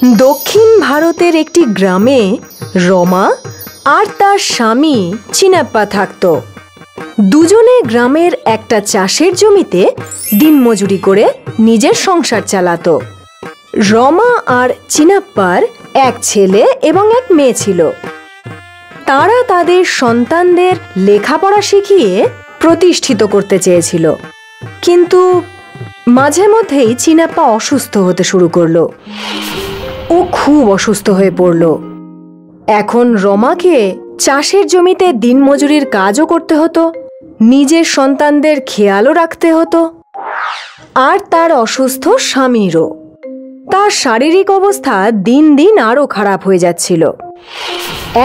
দক্ষিণ ভারতের একটি গ্রামে রমা আর তার স্বামী চিনাপ্পা থাকত। দুজনে গ্রামের একটা চাষের জমিতে দিনমজুরি করে নিজের সংসার চালাতো। রমা আর চিনাপ্পার এক ছেলে এবং এক মেয়ে ছিল। তারা তাদের সন্তানদের লেখাপড়া শিখিয়ে প্রতিষ্ঠিত করতে চেয়েছিল, কিন্তু মাঝে মধ্যেই চিনাপ্পা অসুস্থ হতে শুরু করলো। ও খুব অসুস্থ হয়ে পড়ল। এখন রমাকে চাষের জমিতে দিনমজুরির কাজও করতে হতো, নিজের সন্তানদের খেয়ালও রাখতে হতো, আর তার অসুস্থ স্বামীরও। তার শারীরিক অবস্থা দিন দিন আরও খারাপ হয়ে যাচ্ছিল।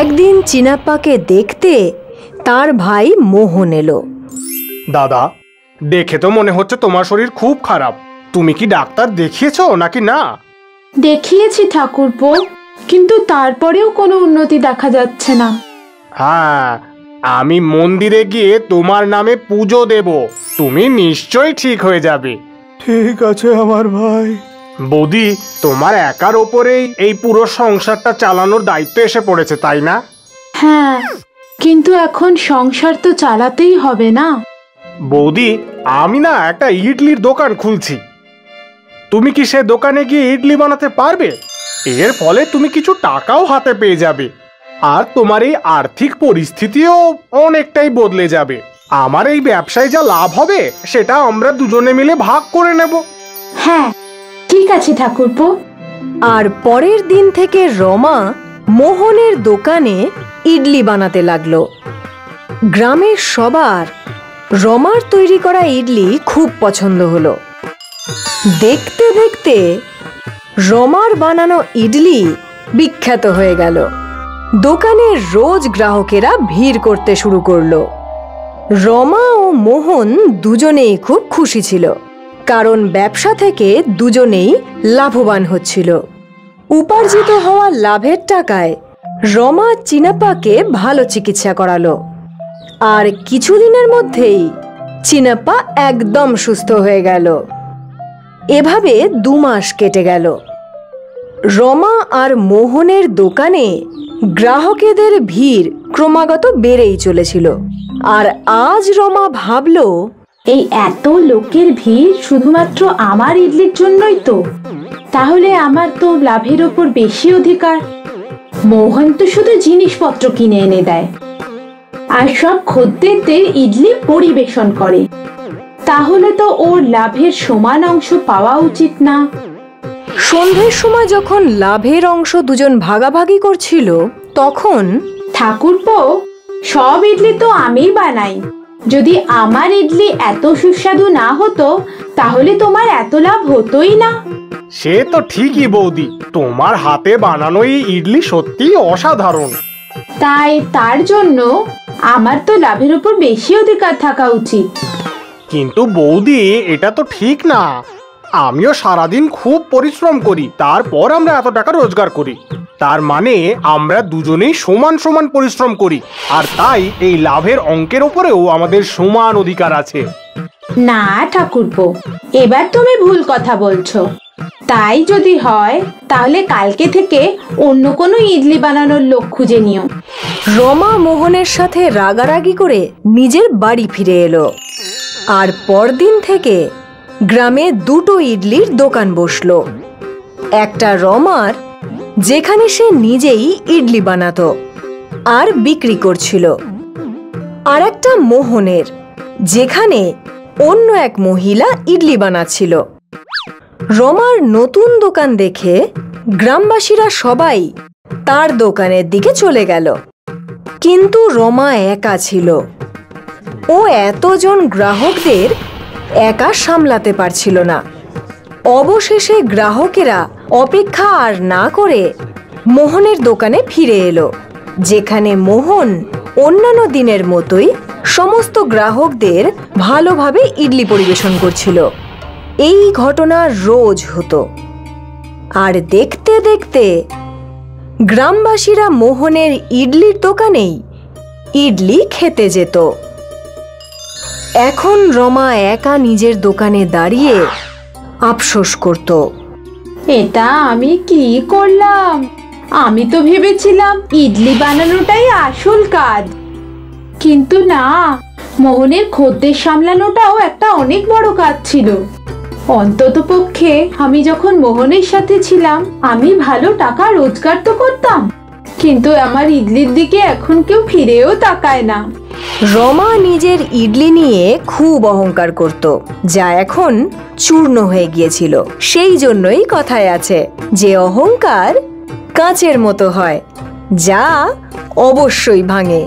একদিন চিনাপ্পাকে দেখতে তার ভাই মোহন এলো। দাদা, দেখে তো মনে হচ্ছে তোমার শরীর খুব খারাপ। তুমি কি ডাক্তার দেখিয়েছো নাকি না? দেখিয়েছি ঠাকুরপো, কিন্তু তারপরেও কোনো উন্নতি দেখা যাচ্ছে না। হ্যাঁ, আমি মন্দিরে গিয়ে তোমার নামে পুজো দেব, তুমি নিশ্চয়ই ঠিক হয়ে যাবে। ঠিক আছে আমার ভাই। বৌদি, তোমার একার ওপরেই এই পুরো সংসারটা চালানোর দায়িত্ব এসে পড়েছে, তাই না? হ্যাঁ, কিন্তু এখন সংসার তো চালাতেই হবে না। বৌদি, আমি না একটা ইডলির দোকান খুলছি। তুমি কি সে দোকানে গিয়ে ইডলি বানাতে পারবে? এর ফলে তুমি কিছু টাকাও হাতে পেয়ে যাবে, আর তোমার এই আর্থিক পরিস্থিতিও অনেকটাই বদলে যাবে। আমার এই ব্যবসায় যা লাভ হবে সেটা আমরা দুজনে মিলে ভাগ করে নেব। হ্যাঁ, ঠিক আছে ঠাকুরপো। আর পরের দিন থেকে রমা মোহনের দোকানে ইডলি বানাতে লাগলো। গ্রামের সবার রমার তৈরি করা ইডলি খুব পছন্দ হলো। দেখতে দেখতে রমার বানানো ইডলি বিখ্যাত হয়ে গেল। দোকানে রোজ গ্রাহকেরা ভিড় করতে শুরু করলো। রমা ও মোহন দুজনেই খুব খুশি ছিল, কারণ ব্যবসা থেকে দুজনেই লাভবান হচ্ছিল। উপার্জিত হওয়া লাভের টাকায় রমা চিনাপ্পাকে ভালো চিকিৎসা করালো, আর কিছুদিনের মধ্যেই চিনাপ্পা একদম সুস্থ হয়ে গেল। এভাবে 2 মাস কেটে গেল। রমা আর মোহনের দোকানে গ্রাহকেদের ভিড় ক্রমাগত বেড়েই চলেছিল। আর আজ রমা ভাবল, এই এত লোকের ভিড় শুধুমাত্র আমার ইডলির জন্যই তো, তাহলে আমার তো লাভের ওপর বেশি অধিকার। মোহন তো শুধু জিনিসপত্র কিনে এনে দেয়, আর সব খদ্দেরদের ইডলি পরিবেশন করে, তাহলে তো ওর লাভের সমান অংশ পাওয়া উচিত না? সন্ধ্যের সময় যখন লাভের অংশ দুজন ভাগাভাগি করছিল, তখন ঠাকুরপো, সব ইডলি তো আমিই বানাই। যদি আমার ইডলি এত সুস্বাদু না হতো, তাহলে তোমার এত লাভ হতোই না। সে তো ঠিকই বৌদি, তোমার হাতে বানানো এই ইডলি সত্যিই অসাধারণ। তাই তার জন্য আমার তো লাভের উপর বেশি অধিকার থাকা উচিত। কিন্তু বৌদি, এটা তো ঠিক না। আমিও সারাদিন খুব পরিশ্রম করি, তারপর আমরা এত টাকা রোজগার করি। তার মানে আমরা দুজনেই সমান সমান পরিশ্রম করি, আর তাই এই লাভের অঙ্কের উপরেও আমাদের সমান অধিকার আছে। না ঠাকুরপো, এবার তুমি ভুল কথা বলছো। তাই যদি হয়, তাহলে কালকে থেকে অন্য কোনো ইডলি বানানোর লোক খুঁজে নিও। রমা মোহনের সাথে রাগারাগি করে নিজের বাড়ি ফিরে এলো। আর পরদিন থেকে গ্রামে 2টো ইডলির দোকান বসলো। একটা রমার, যেখানে সে নিজেই ইডলি বানাতো আর বিক্রি করছিল, আর একটা মোহনের, যেখানে অন্য এক মহিলা ইডলি বানাচ্ছিল। রমার নতুন দোকান দেখে গ্রামবাসীরা সবাই তার দোকানের দিকে চলে গেল, কিন্তু রমা একা ছিল। ও এতজন গ্রাহকদের একা সামলাতে পারছিল না। অবশেষে গ্রাহকেরা অপেক্ষা আর না করে মোহনের দোকানে ফিরে এলো, যেখানে মোহন অন্যান্য দিনের মতোই সমস্ত গ্রাহকদের ভালোভাবে ইডলি পরিবেশন করছিল। এই ঘটনা রোজ হতো, আর দেখতে দেখতে গ্রামবাসীরা মোহনের ইডলির দোকানেই ইডলি খেতে যেত। এখন রমা একা নিজের দোকানে দাঁড়িয়ে আফসোস করত। এটা আমি কি করলাম? আমি তো ভেবেছিলাম ইডলি বানানোটাই আসল কাজ, কিন্তু না, মোহনের খদ্দের সামলানোটাও একটা অনেক বড় কাজ ছিল। অন্ততপক্ষে আমি যখন মোহনের সাথে ছিলাম আমি ভালো টাকা রোজগার তো করতাম, কিন্তু আমার ইডলির দিকে এখন কেউ ফিরেও তাকায় না। রমা নিজের ইডলি নিয়ে খুব অহংকার করত, যা এখন চূর্ণ হয়ে গিয়েছিল। সেই জন্যই কথায় আছে যে অহংকার কাঁচের মতো হয়, যা অবশ্যই ভাঙে।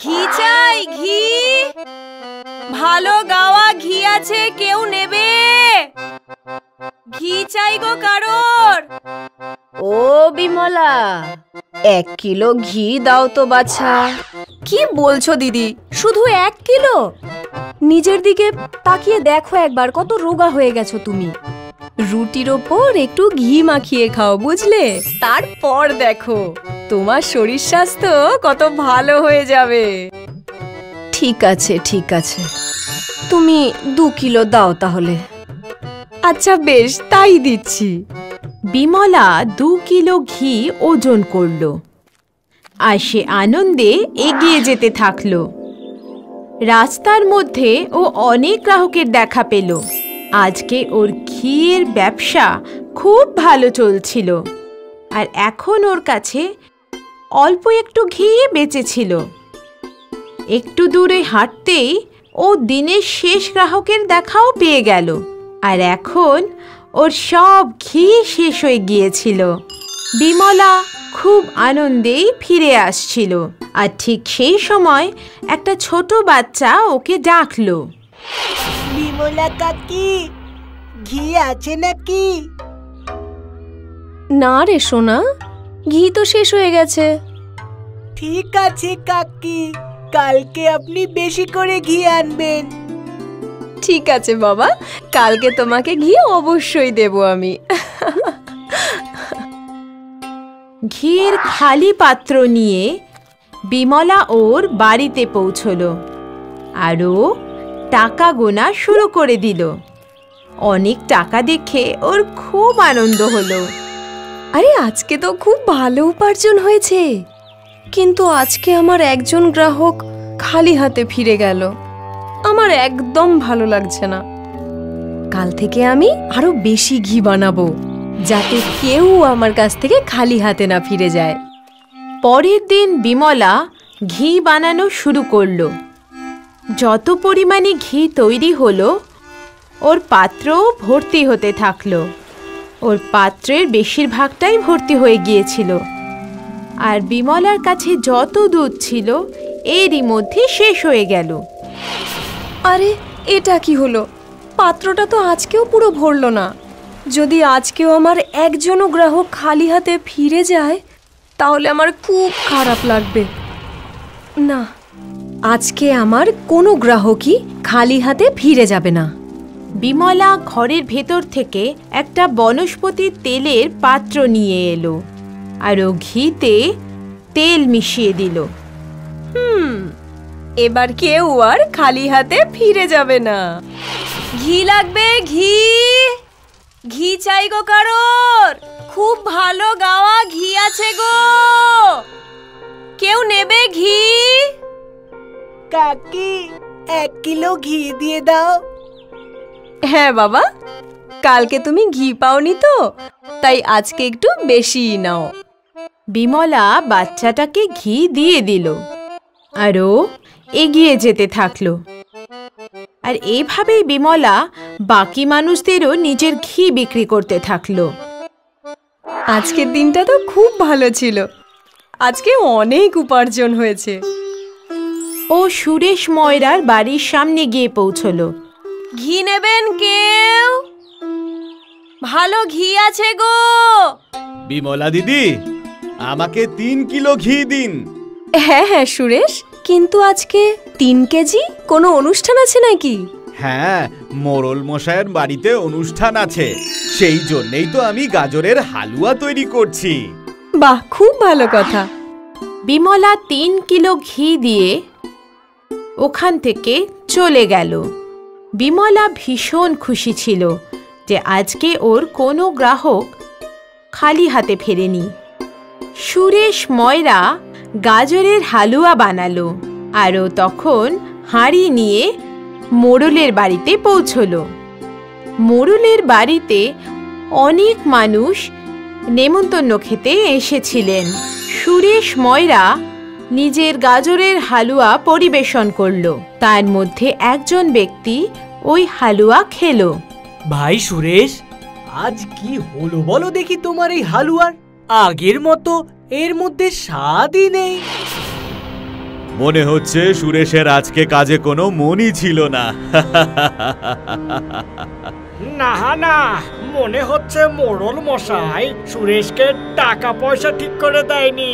ঘি চাই, ঘি, ভালো গাওয়া ঘি আছে, কেউ নেবে? ঘি চাই গো কারোর। ও বিমলা, 1 কিলো ঘি দাও তো বাছা। কি বলছো দিদি, শুধু 1 কিলো? নিজের দিকে তাকিয়ে দেখো একবার, কত রোগা হয়ে গেছো তুমি। রুটির ওপর একটু ঘি মাখিয়ে খাও, বুঝলে? তারপর দেখো তোমার শরীর স্বাস্থ্য কত ভালো হয়ে যাবে। ঠিক আছে, ঠিক আছে, তুমি 2 কিলো দাও তাহলে। আচ্ছা বেশ, তাই দিচ্ছি। বিমলা 2 কিলো ঘি ওজন করলো আর সে আনন্দে এগিয়ে যেতে থাকলো। রাস্তার মধ্যে ও অনেক গ্রাহকের দেখা পেল। আজকে ওর ঘিয়ের ব্যবসা খুব ভালো চলছিল, আর এখন ওর কাছে অল্প একটু ঘি বেঁচেছিল। একটু দূরে হাঁটতেই ও দিনের শেষ গ্রাহকের দেখাও পেয়ে গেল, আর এখন ওর সব ঘি শেষ হয়ে গিয়েছিল। বিমলা খুব আনন্দেই ফিরে আসছিল, আর ঠিক সেই সময় একটা ছোট বাচ্চা ওকে ডাকলো। বিমলা কাকি, ঘি আছে নাকি? না রে সোনা, ঘি তো শেষ হয়ে গেছে। ঠিক আছে কাকি, কালকে আপনি বেশি করে ঘি আনবেন। ঠিক আছে বাবা, কালকে তোমাকে ঘি অবশ্যই দেব আমি। ঘিয়ের খালি পাত্র নিয়ে বিমলা ওর বাড়িতে পৌঁছলো, আরও টাকা গোনা শুরু করে দিল। অনেক টাকা দেখে ওর খুব আনন্দ হলো। আরে আজকে তো খুব ভালো উপার্জন হয়েছে, কিন্তু আজকে আমার একজন গ্রাহক খালি হাতে ফিরে গেল। আমার একদম ভালো লাগছে না। কাল থেকে আমি আরো বেশি ঘি বানাবো, যাতে কেউ আমার কাছ থেকে খালি হাতে না ফিরে যায়। পরের দিন বিমলা ঘি বানানো শুরু করলো। যত পরিমাণে ঘি তৈরি হলো, ওর পাত্রও ভর্তি হতে থাকলো। ওর পাত্রের বেশিরভাগটাই ভর্তি হয়ে গিয়েছিল, আর বিমলার কাছে যত দুধ ছিল এরই মধ্যে শেষ হয়ে গেল। আরে এটা কি হলো? পাত্রটা তো আজকেও পুরো ভরলো না। যদি আজকেও আমার একজনও গ্রাহক খালি হাতে ফিরে যায়, তাহলে আমার খুব খারাপ লাগবে। না, আজকে আমার কোনো গ্রাহকই খালি হাতে ফিরে যাবে না। বিমলা ঘরের ভেতর থেকে একটা বনস্পতির তেলের পাত্র নিয়ে এলো, আর ও ঘিতে তেল মিশিয়ে দিল। এবার কেউ আর খালি হাতে ফিরে যাবে না। ঘি লাগবে, ঘি, ঘি চাই গো কারোর। খুব ভালো গাওয়া ঘি আছে গো, কেউ নেবে ঘি? কাকি, 1 কিলো ঘি দিয়ে দাও। হ্যাঁ বাবা, কালকে তুমি ঘি পাওনি তো, তাই আজকে একটু বেশি নাও। বিমলা বাচ্চাটাকে ঘি দিয়ে দিল, আর ও এগিয়ে যেতে থাকলো। আর এভাবেই বিমলা বাকি মানুষদেরও নিজের ঘি বিক্রি করতে থাকলো। আজকের দিনটা তো খুব ভালো ছিল, আজকে অনেক উপার্জন হয়েছে। ও সুরেশ ময়রার বাড়ির সামনে গিয়ে পৌঁছলো। ঘি নেবেন কেউ? ভালো ঘি আছে গো। বিমলা দিদি, আমাকে 3 কিলো ঘি দিন। হ্যাঁ হ্যাঁ সুরেশ, কিন্তু আজকে 3 কেজি? কোনো অনুষ্ঠান আছে নাকি? হ্যাঁ, মোড়ল মশাইয়ের বাড়িতে অনুষ্ঠান আছে, সেই জন্যই তো আমি গাজরের হালুয়া তৈরি করছি। বাহ, খুব ভালো কথা। বিমলা 3 কিলো ঘি দিয়ে ওখান থেকে চলে গেল। বিমলা ভীষণ খুশি ছিল যে আজকে ওর কোনো গ্রাহক খালি হাতে ফেরেনি। সুরেশ ময়রা গাজরের হালুয়া বানালো আর ও তখন হাঁড়ি নিয়ে মোড়লের বাড়িতে পৌঁছলো। মোড়লের বাড়িতে অনেক মানুষ নেমন্তন্ন খেতে এসেছিলেন। সুরেশ ময়রা নিজের গাজরের হালুয়া পরিবেশন করলো। তার মধ্যে একজন ব্যক্তি ওই হালুয়া খেলো। ভাই সুরেশ, আজ কি হলো বলো দেখি তোমার এই হালুয়ার? আগের মতো এর মধ্যে স্বাদই নেই। মনে হচ্ছে সুরেশের আজকে কাজে কোনো মনই ছিল না। না না, মনে হচ্ছে মোড়ল মশাই সুরেশকে টাকা পয়সা ঠিক করে দেয়নি।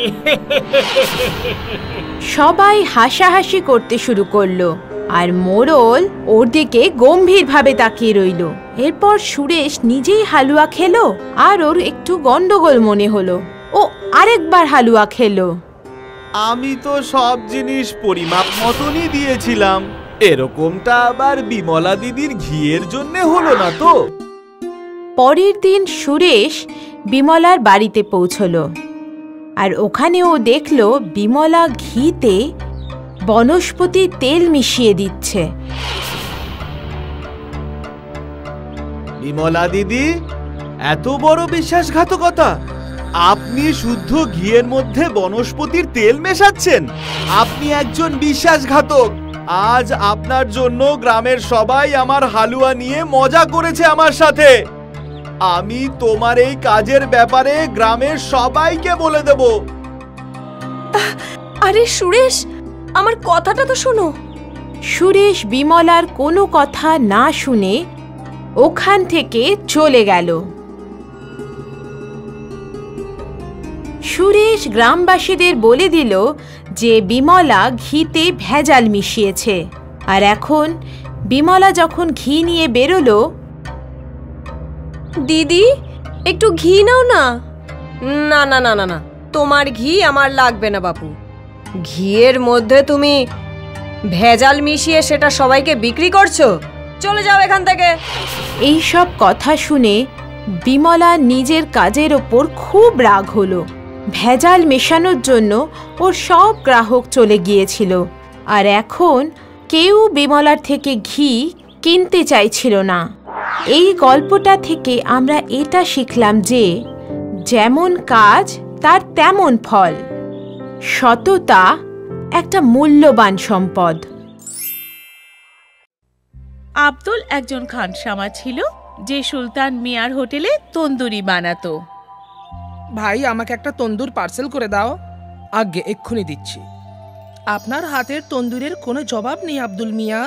সবাই হাসাহাসি করতে শুরু করলো আর মোড়ল ওর দিকে গম্ভীরভাবে তাকিয়ে রইল। এরপর সুরেশ নিজেই হালুয়া খেলো আর ওর একটু গন্ডগোল মনে হলো। ও আরেকবার হালুয়া খেলো। আমি তো সব জিনিস পরিমাপ মতনই দিয়েছিলাম। এরকমটা আবার বিমলা দিদির ঘিয়ের জন্য হলো না তো? পরের দিন সুরেশ বিমলার বাড়িতে পৌঁছলো আর ওখানে ও দেখলো বিমলা ঘিতে বনস্পতি তেল মিশিয়ে দিচ্ছে। বিমলা দিদি, এত বড় বিশ্বাসঘাতকতা! আপনি শুদ্ধ ঘিয়ের মধ্যে বনস্পতির তেল মেশাচ্ছেন? আপনি একজন বিশ্বাসঘাতক। আজ আপনার জন্য গ্রামের সবাই আমার হালুয়া নিয়ে মজা করেছে আমার সাথে। আমি তোমার এই কাজের ব্যাপারে গ্রামের সবাইকে বলে দেব। আরে সুরেশ, আমার কথাটা তো শোনো। সুরেশ বিমলার কোনো কথা না শুনে ওখান থেকে চলে গেল। সুরেশ গ্রামবাসীদের বলে দিল যে বিমলা ঘিতে ভেজাল মিশিয়েছে। আর এখন বিমলা যখন ঘি নিয়ে বেরোলো, দিদি একটু ঘি নাও না। না না না না না, তোমার ঘি আমার লাগবে না বাপু। ঘিয়ের মধ্যে তুমি ভেজাল মিশিয়ে সেটা সবাইকে বিক্রি করছো। চলে যাও এখান থেকে। এই সব কথা শুনে বিমলা নিজের কাজের ওপর খুব রাগ হলো। ভেজাল মেশানোর জন্য ওর সব গ্রাহক চলে গিয়েছিল আর এখন কেউ বিমলার থেকে ঘি কিনতে চাইছিল না। এই গল্পটা থেকে আমরা এটা শিখলাম যে যেমন কাজ তার তেমন ফল। সততা একটা মূল্যবান সম্পদ। আব্দুল একজন খানসামা ছিল যে সুলতান মিয়ার হোটেলে তন্দুরি বানাতো। ভাই, আমাকে একটা তন্দুর পার্সেল করে দাও। আগে এক্ষুনি দিচ্ছি। আপনার হাতের তন্দুরের কোনো জবাব নেই আব্দুল মিয়া।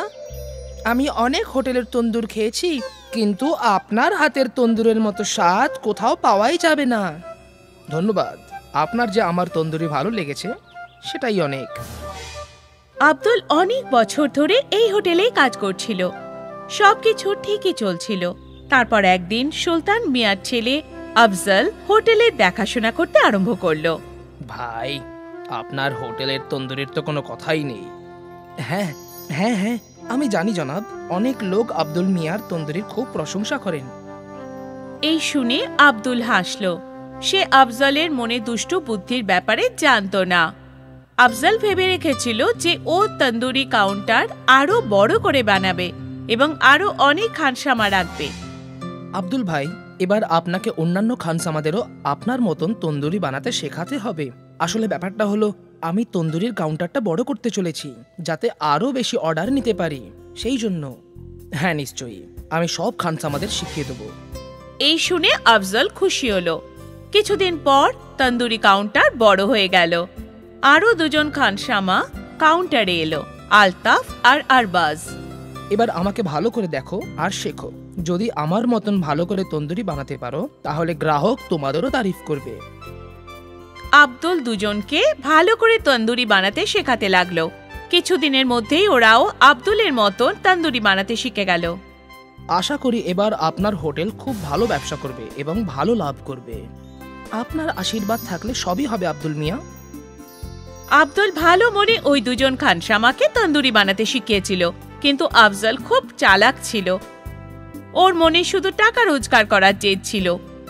আমি অনেক হোটেলের তন্দুর খেয়েছি, কিন্তু আপনার হাতের তন্দুরের মতো স্বাদ কোথাও পাওয়াই যাবে না। ধন্যবাদ। আপনার যে আমার তন্দুরি ভালো লেগেছে সেটাই অনেক। আব্দুল অনেক বছর ধরে এই হোটেলেই কাজ করছিল। সবকিছু ঠিকই চলছিল। তারপর একদিন সুলতান মিয়ার ছেলে আফজল হোটেলের দেখাশোনা করতে আরম্ভ করলো। ভাই, আপনার হোটেলের তন্দুরির তো কোনো কথাই নেই। হ্যাঁ হ্যাঁ হ্যাঁ, আমি জানি জনাব। অনেক লোক আব্দুল মিয়ার তন্দুরির খুব প্রশংসা করেন। এই শুনে আব্দুল হাসল। সে আফজলের মনে দুষ্টু বুদ্ধির ব্যাপারে জানতো না। আফজল ভেবে রেখেছিল যে ও তন্দুরি কাউন্টার আরো বড় করে বানাবে এবং আরো অনেক খানসামা রাখবে। আব্দুল ভাই, এবার আপনাকে অন্যান্য খানসামাদেরও আপনার মতন তন্দুরি বানাতে শেখাতে হবে। আসলে ব্যাপারটা হলো, আমি তন্দুরির কাউন্টারটা বড় করতে চলেছি যাতে আরো বেশি অর্ডার নিতে পারি। সেই জন্য। হ্যাঁ নিশ্চয়ই, আমি সব খানসামাদের শিখিয়ে দেবো। এই শুনে আফজল খুশি হলো। কিছুদিন পর তন্দুরি কাউন্টার বড় হয়ে গেল। আরো দুজন খানসামা কাউন্টারে এলো, আলতাফ আর আরবাজ। এবার আমাকে ভালো করে দেখো আর শেখো। যদি আমার মতন ভালো করে তন্দুরি বানাতে পারো তাহলে গ্রাহক তোমাদেরও তারিফ করবে। আব্দুল দুজনকে ভালো করে তন্দুরি বানাতে শেখাতে লাগলো। কিছুদিনের মধ্যেই ওরাও আব্দুলের মতন তন্দুরি বানাতে শিখে গেল। আশা করি এবার আপনার হোটেল খুব ভালো ব্যবসা করবে এবং ভালো লাভ করবে। আপনার আশীর্বাদ থাকলে সবই হবে আব্দুল মিয়া। আব্দুল ভালো মনে ওই দুজন খানসামাকে তন্দুরি বানাতে শিখিয়েছিল, কিন্তু আফজল খুব চালাক ছিল। ওর মনে শুধু টাকা রোজগার করার জেদ ছিল।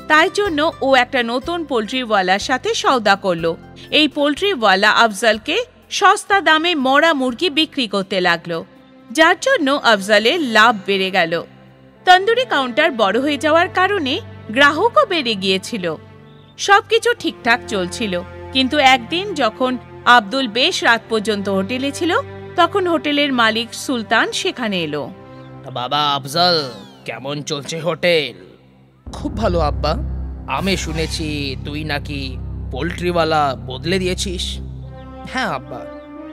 তাই জন্য ও একটা নতুন পোল্ট্রিওয়ালার সাথে সওদা করলো। এই পোল্ট্রিওয়ালা আফজলকে সস্তা দামে মরা মুরগি বিক্রি করতে লাগলো, যার জন্য আফজলের লাভ বেড়ে গেল। তন্দুরি কাউন্টার বড় হয়ে যাওয়ার কারণে গ্রাহকও বেড়ে গিয়েছিল। সবকিছু ঠিকঠাক চলছিল, কিন্তু একদিন যখন আব্দুল বেশ রাত পর্যন্ত হোটেলে ছিল, তখন হোটেলের মালিক সুলতান সেখানে এলো। বাবা আফজল, কেমন চলছে হোটেল? খুব ভালো আব্বা। আমি শুনেছি তুই নাকি পোল্ট্রিওয়ালা বদলে দিয়েছিস। হ্যাঁ আব্বা,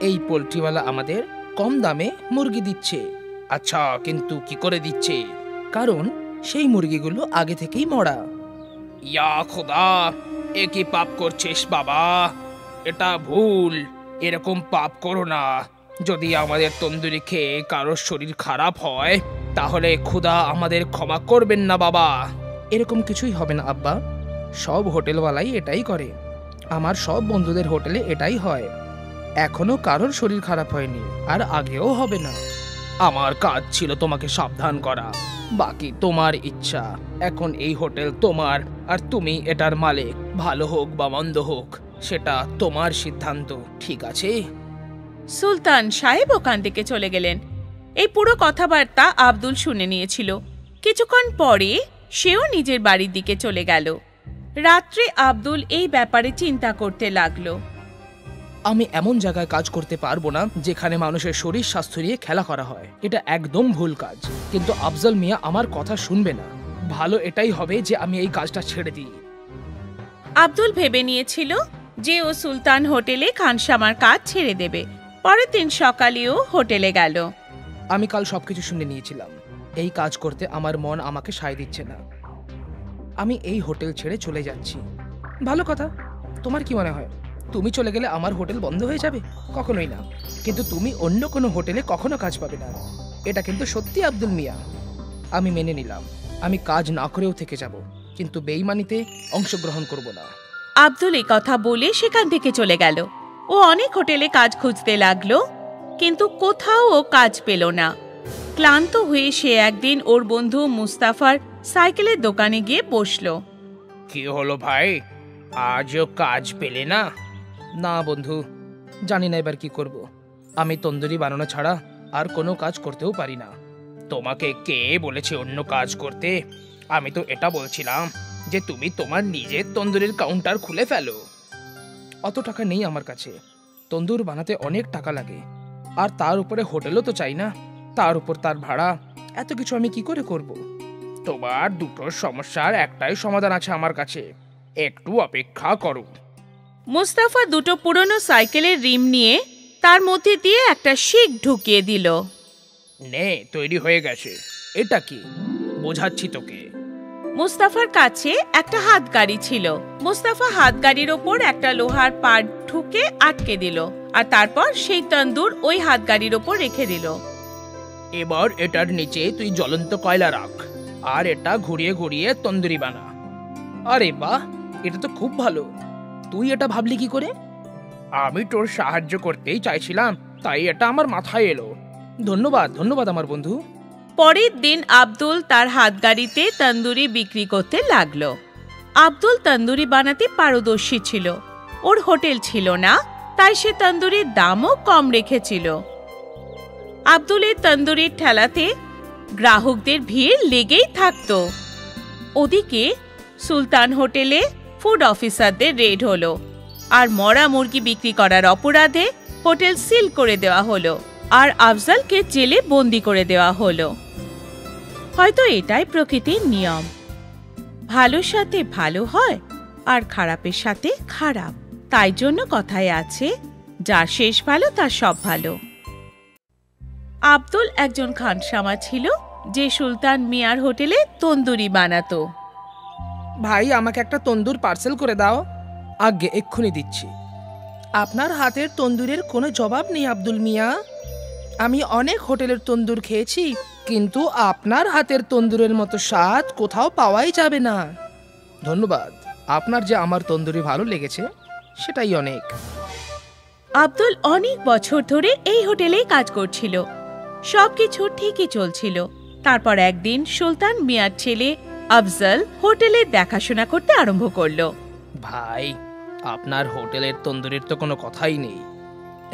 এই পোল্ট্রিওয়ালা আমাদের কম দামে মুরগি দিচ্ছে। আচ্ছা, কিন্তু কি করে দিচ্ছে? কারণ সেই মুরগিগুলো আগে থেকেই মরা। ইয়া খোদা, এ কি পাপ করছিস বাবা? এটা ভুল। এরকম পাপ করো না। যদি আমাদের তন্দুরি খেয়ে কারোর শরীর খারাপ হয়, তাহলে খোদা আমাদের ক্ষমা করবেন না বাবা। এরকম কিছুই হবে না আব্বা, সব হোটেলওয়ালাই এটাই করে। আমার সব বন্ধুদের হোটেলে এটাই হয়। এখনো কারোর শরীর খারাপ হয়নি, আর আগেও হবে না। আমার কাজ ছিল তোমাকে সাবধান করা, বাকি তোমার ইচ্ছা। এখন এই হোটেল তোমার, আর তুমি এটার মালিক। ভালো হোক বা মন্দ হোক, সেটা তোমার সিদ্ধান্ত, ঠিক আছে? সুলতান সাহেব ওখান থেকে চলে গেলেন। এই পুরো কথাবার্তা আব্দুল শুনে নিয়েছিল। কিছুক্ষণ পরে সেও নিজের বাড়ির দিকে চলে গেল। রাত্রে আব্দুল এই ব্যাপারে চিন্তা করতে লাগলো। আমি এমন জায়গায় কাজ করতে পারবো না যেখানে মানুষের শরীর স্বাস্থ্য নিয়ে খেলা করা হয়। এটা একদম ভুল কাজ। কিন্তু আফজল মিয়া আমার কথা শুনবে না। ভালো এটাই হবে যে আমি এই কাজটা ছেড়ে দিই। আব্দুল ভেবে নিয়েছিল যে ও সুলতান হোটেলে খানসামার কাজ ছেড়ে দেবে। পরের দিন সকালেও হোটেলে গেল। আমি কাল সবকিছু শুনে নিয়েছিলাম। এই কাজ করতে আমার মন আমাকে সায় দিচ্ছে না। আমি এই হোটেল ছেড়ে চলে যাচ্ছি। ভালো কথা। তোমার কি মনে হয়, তুমি চলে গেলে আমার হোটেল বন্ধ হয়ে যাবে? কখনোই না। কিন্তু তুমি অন্য কোনো হোটেলে কখনো কাজ পাবে না। এটা কিন্তু সত্যি আব্দুল মিয়া। আমি মেনে নিলাম। আমি কাজ না করেও থেকে যাব, কিন্তু বেঈমানিতে অংশগ্রহণ করব না। আব্দুল এই কথা বলে সেখান থেকে চলে গেল। ও অনেক হোটেলে কাজ খুঁজতে লাগলো, কিন্তু কোথাও ও কাজ পেল না। ক্লান্ত হয়ে সে একদিন ওর বন্ধু মুস্তাফার সাইকেলের দোকানে গিয়ে বসলো। কি হলো ভাই, আজও কাজ পেলে না? না বন্ধু, জানি না এবার কি করব। আমি তন্দুরি বানানো ছাড়া আর কোনো কাজ করতেও পারি না। তোমাকে কে বলেছে অন্য কাজ করতে? আমি তো এটা বলছিলাম যে তুমি তোমার নিজের তন্দুরির কাউন্টার খুলে ফেলো। অত টাকা নেই আমার কাছে। তন্দুর বানাতে অনেক টাকা লাগে, আর তার উপরে হোটেলও তো চাই না। তার উপর তার ভাড়া, এত কিছু আমি কি করে করব? তোমার দুটো সমস্যার একটাই সমাধান আছে আমার কাছে, একটু অপেক্ষা করো। মুস্তাফা দুটো পুরনো সাইকেলের রিম নিয়ে তার মধ্যে দিয়ে একটা শিক ঢুকিয়ে দিল। নে, তৈরি হয়ে গেছে। এটা কি? বোঝাচ্ছি তোকে। মুস্তাফার কাছে একটা হাতগাড়ি ছিল। মুস্তাফা হাতগাড়ির ওপর একটা লোহার পাট ঢুকে আটকে দিল, আর তারপর সেই তন্দুর ওই হাতগাড়ির ওপর রেখে দিল। এবার এটার নিচে তুই জ্বলন্ত কয়লা রাখ, আর এটা ঘুরিয়ে ঘুরিয়ে তন্দুরি বানা। আরে বাহ, এটা তো খুব ভালো। তুই এটা ভাবলি কি করে? আমি তোর সাহায্য করতেই চাইছিলাম, তাই এটা আমার মাথায় এলো। ধন্যবাদ ধন্যবাদ আমার বন্ধু। পরের দিন আব্দুল তার হাতগাড়িতে তন্দুরি বিক্রি করতে লাগলো। আব্দুল তন্দুরি বানাতে পারদর্শী ছিল। ওর হোটেল ছিল না, তাই সে তন্দুরির দামও কম রেখেছিল। আব্দুলের তন্দুরির ঠেলাতে গ্রাহকদের ভিড় লেগেই থাকতো। ওদিকে সুলতান হোটেলে ফুড অফিসারদের রেড হলো, আর মরা মুরগি বিক্রি করার অপরাধে হোটেল সিল করে দেওয়া হলো, আর আফজলকে জেলে বন্দি করে দেওয়া হলো। হয়তো এটাই প্রকৃতির নিয়ম। ভালোর সাথে ভালো হয়, আর খারাপের সাথে খারাপ। তাই জন্য কথায় আছে, যার শেষ ভালো তার সব ভালো। আব্দুল একজন খানসামা ছিল, যে সুলতান মিয়ার হোটেলে তন্দুরি বানাতো। ভাই, আমাকে একটা তন্দুর পার্সেল করে দাও। আগে এক্ষুনি দিচ্ছি। আপনার হাতের তন্দুরের কোনো জবাব নেই আব্দুল মিয়া। আমি অনেক হোটেলের তন্দুর খেয়েছি, কিন্তু আপনার হাতের তন্দুরের মতো স্বাদ কোথাও পাওয়াই যাবে না। ধন্যবাদ। আপনার যে আমার তন্দুরি ভালো লেগেছে, সেটাই অনেক। আব্দুল অনেক বছর ধরে এই হোটেলেই কাজ করছিল। সবকিছু ঠিকই চলছিল। তারপর একদিন সুলতান মিয়ার ছেলে আফজল হোটেলের দেখাশোনা করতে আরম্ভ করলো। ভাই, আপনার হোটেলের তন্দুরির তো কোনো কথাই নেই।